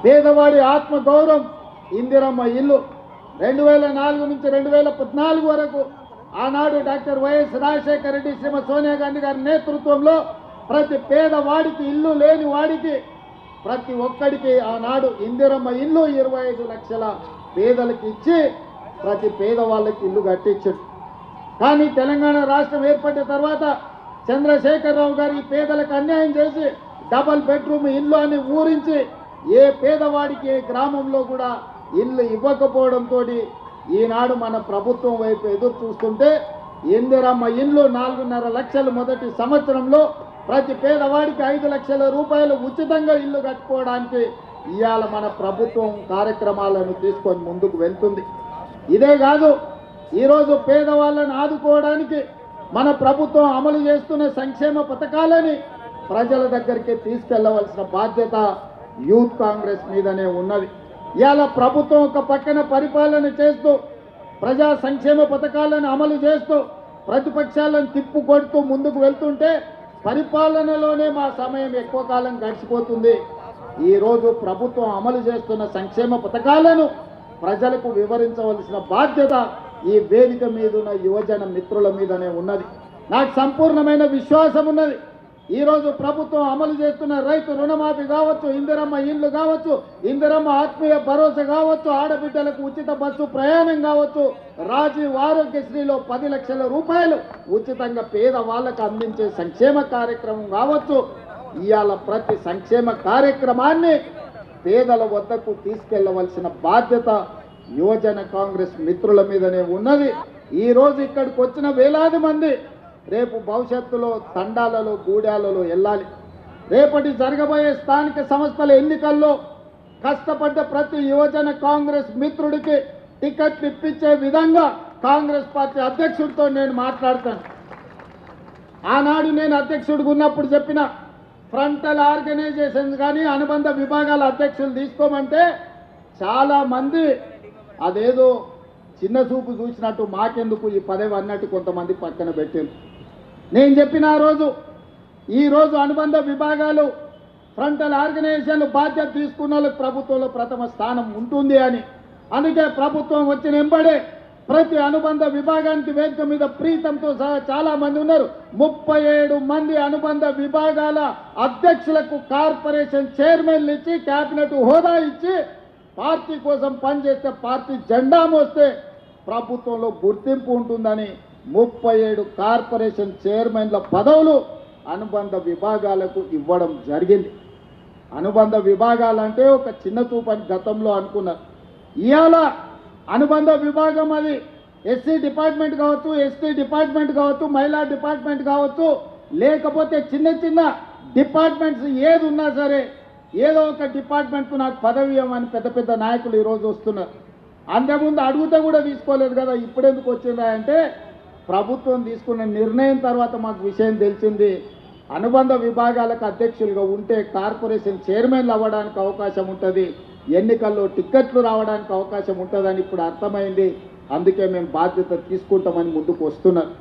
పేదవాడి ఆత్మ గౌరవం ఇందిరమ్మ ఇల్లు 2004 నుంచి 2014 వరకు ఆనాడు డాక్టర్ వైఎస్ రాజశేఖర రెడ్డి శ్రీమతి సోనియా గాంధీ గారి నేతృత్వంలో ప్రతి పేదవాడికి ఇల్లు లేని వాడికి ప్రతి ఒక్కడికి ఆనాడు ఇందిరమ్మ ఇల్లు 25 లక్షల పేదలకు ఇచ్చి ప్రతి పేదవాళ్ళకి ఇల్లు కట్టించాడు. కానీ తెలంగాణ రాష్ట్రం ఏర్పడిన తర్వాత చంద్రశేఖరరావు గారు ఈ పేదలకు అన్యాయం చేసి డబల్ బెడ్రూమ్ ఇల్లు అని ఊరించి ఏ పేదవాడికి ఏ గ్రామంలో కూడా ఇల్లు ఇవ్వకపోవడంతో ఈనాడు మన ప్రభుత్వం వైపు ఎదురు చూస్తుంటే ఇందిరమ్మ ఇల్లు 4.5 లక్షలు మొదటి సంవత్సరంలో ప్రతి పేదవాడికి 5 లక్షల రూపాయలు ఉచితంగా ఇల్లు కట్టుకోవడానికి ఇవాళ మన ప్రభుత్వం కార్యక్రమాలను తీసుకొని ముందుకు వెళ్తుంది. ఇదే కాదు, ఈరోజు పేదవాళ్ళని ఆదుకోవడానికి మన ప్రభుత్వం అమలు చేస్తున్న సంక్షేమ పథకాలని ప్రజల దగ్గరికి తీసుకెళ్లవలసిన బాధ్యత యూత్ కాంగ్రెస్ మీదనే ఉన్నది. ఇవాళ ప్రభుత్వం ఒక పక్కన పరిపాలన చేస్తూ ప్రజా సంక్షేమ పథకాలను అమలు చేస్తూ ప్రతిపక్షాలను తిప్పు కొడుతూ ముందుకు వెళ్తుంటే పరిపాలనలోనే మా సమయం ఎక్కువ కాలం గడిచిపోతుంది. ఈరోజు ప్రభుత్వం అమలు చేస్తున్న సంక్షేమ పథకాలను ప్రజలకు వివరించవలసిన బాధ్యత ఈ వేదిక మీద ఉన్న యువజన మిత్రుల మీదనే ఉన్నది. నాకు సంపూర్ణమైన విశ్వాసం ఉన్నది. ఈరోజు ప్రభుత్వం అమలు చేస్తున్న రైతు రుణమాఫీ కావచ్చు, ఇందిరమ్మ ఇల్లు కావచ్చు, ఇందిరమ్మ ఆత్మీయ భరోసా కావచ్చు, ఆడబిడ్డలకు ఉచిత బస్సు ప్రయాణం కావచ్చు, రాజీవ్ ఆరోగ్యశ్రీలో 10 లక్షల రూపాయలు ఉచితంగా పేదవాళ్ళకు అందించే సంక్షేమ కార్యక్రమం కావచ్చు. ఇవాళ ప్రతి సంక్షేమ కార్యక్రమాన్ని పేదల వద్దకు తీసుకెళ్లవలసిన బాధ్యత యువజన కాంగ్రెస్ మిత్రుల మీదనే ఉన్నది. ఈరోజు ఇక్కడికి వచ్చిన వేలాది మంది రేపు భవిష్యత్తులో తండాలలో గూడాలలో వెళ్ళాలి. రేపటి జరగబోయే స్థానిక సంస్థల ఎన్నికల్లో కష్టపడ్డ ప్రతి యువజన కాంగ్రెస్ మిత్రుడికి టికెట్లు ఇప్పించే విధంగా కాంగ్రెస్ పార్టీ అధ్యక్షుడితో నేను మాట్లాడతాను. ఆనాడు నేను అధ్యక్షుడిగా ఉన్నప్పుడు చెప్పిన ఫ్రంటల్ ఆర్గనైజేషన్స్ కానీ అనుబంధ విభాగాల అధ్యక్షులు తీసుకోమంటే చాలామంది అదేదో చిన్న చూపు చూసినట్టు మాకెందుకు ఈ పదవి అన్నట్టు కొంతమంది పక్కన పెట్టారు. నేను చెప్పిన ఈరోజు అనుబంధ విభాగాలు ఫ్రంటల్ ఆర్గనైజేషన్లు బాధ్యత తీసుకున్న వాళ్ళకి ప్రభుత్వంలో ప్రథమ స్థానం ఉంటుంది అని. అందుకే ప్రభుత్వం వచ్చిన వెంబడే ప్రతి అనుబంధ విభాగానికి వేదిక మీద ప్రీతంతో సహా చాలా మంది ఉన్నారు. 37 మంది అనుబంధ విభాగాల అధ్యక్షులకు కార్పొరేషన్ చైర్మన్లు ఇచ్చి కేబినెట్ హోదా ఇచ్చి పార్టీ కోసం పనిచేస్తే పార్టీ జెండా మోస్తే ప్రభుత్వంలో గుర్తింపు ఉంటుందని 37 కార్పొరేషన్ చైర్మన్ల పదవులు అనుబంధ విభాగాలకు ఇవ్వడం జరిగింది. అనుబంధ విభాగాలంటే ఒక చిన్న చూపని గతంలో అనుకున్నారు. ఇవాళ అనుబంధ విభాగం అది ఎస్సీ డిపార్ట్మెంట్ కావచ్చు, ఎస్టీ డిపార్ట్మెంట్ కావచ్చు, మహిళా డిపార్ట్మెంట్ కావచ్చు, లేకపోతే చిన్న చిన్న డిపార్ట్మెంట్స్ ఏది ఉన్నా సరే ఏదో ఒక డిపార్ట్మెంట్కు నాకు పదవి ఇవ్వమని పెద్ద పెద్ద నాయకులు ఈరోజు వస్తున్నారు. అంతకుముందు అడుగుతా కూడా తీసుకోలేదు కదా, ఇప్పుడెందుకు వచ్చిందా అంటే ప్రభుత్వం తీసుకున్న నిర్ణయం తర్వాత మాకు విషయం తెలిసింది. అనుబంధ విభాగాలకు అధ్యక్షులుగా ఉంటే కార్పొరేషన్ చైర్మన్లు అవ్వడానికి అవకాశం ఉంటుంది, ఎన్నికల్లో టిక్కెట్లు రావడానికి అవకాశం ఉంటుందని ఇప్పుడు అర్థమైంది. అందుకే మేము బాధ్యత తీసుకుంటామని ముందుకు వస్తున్నారు.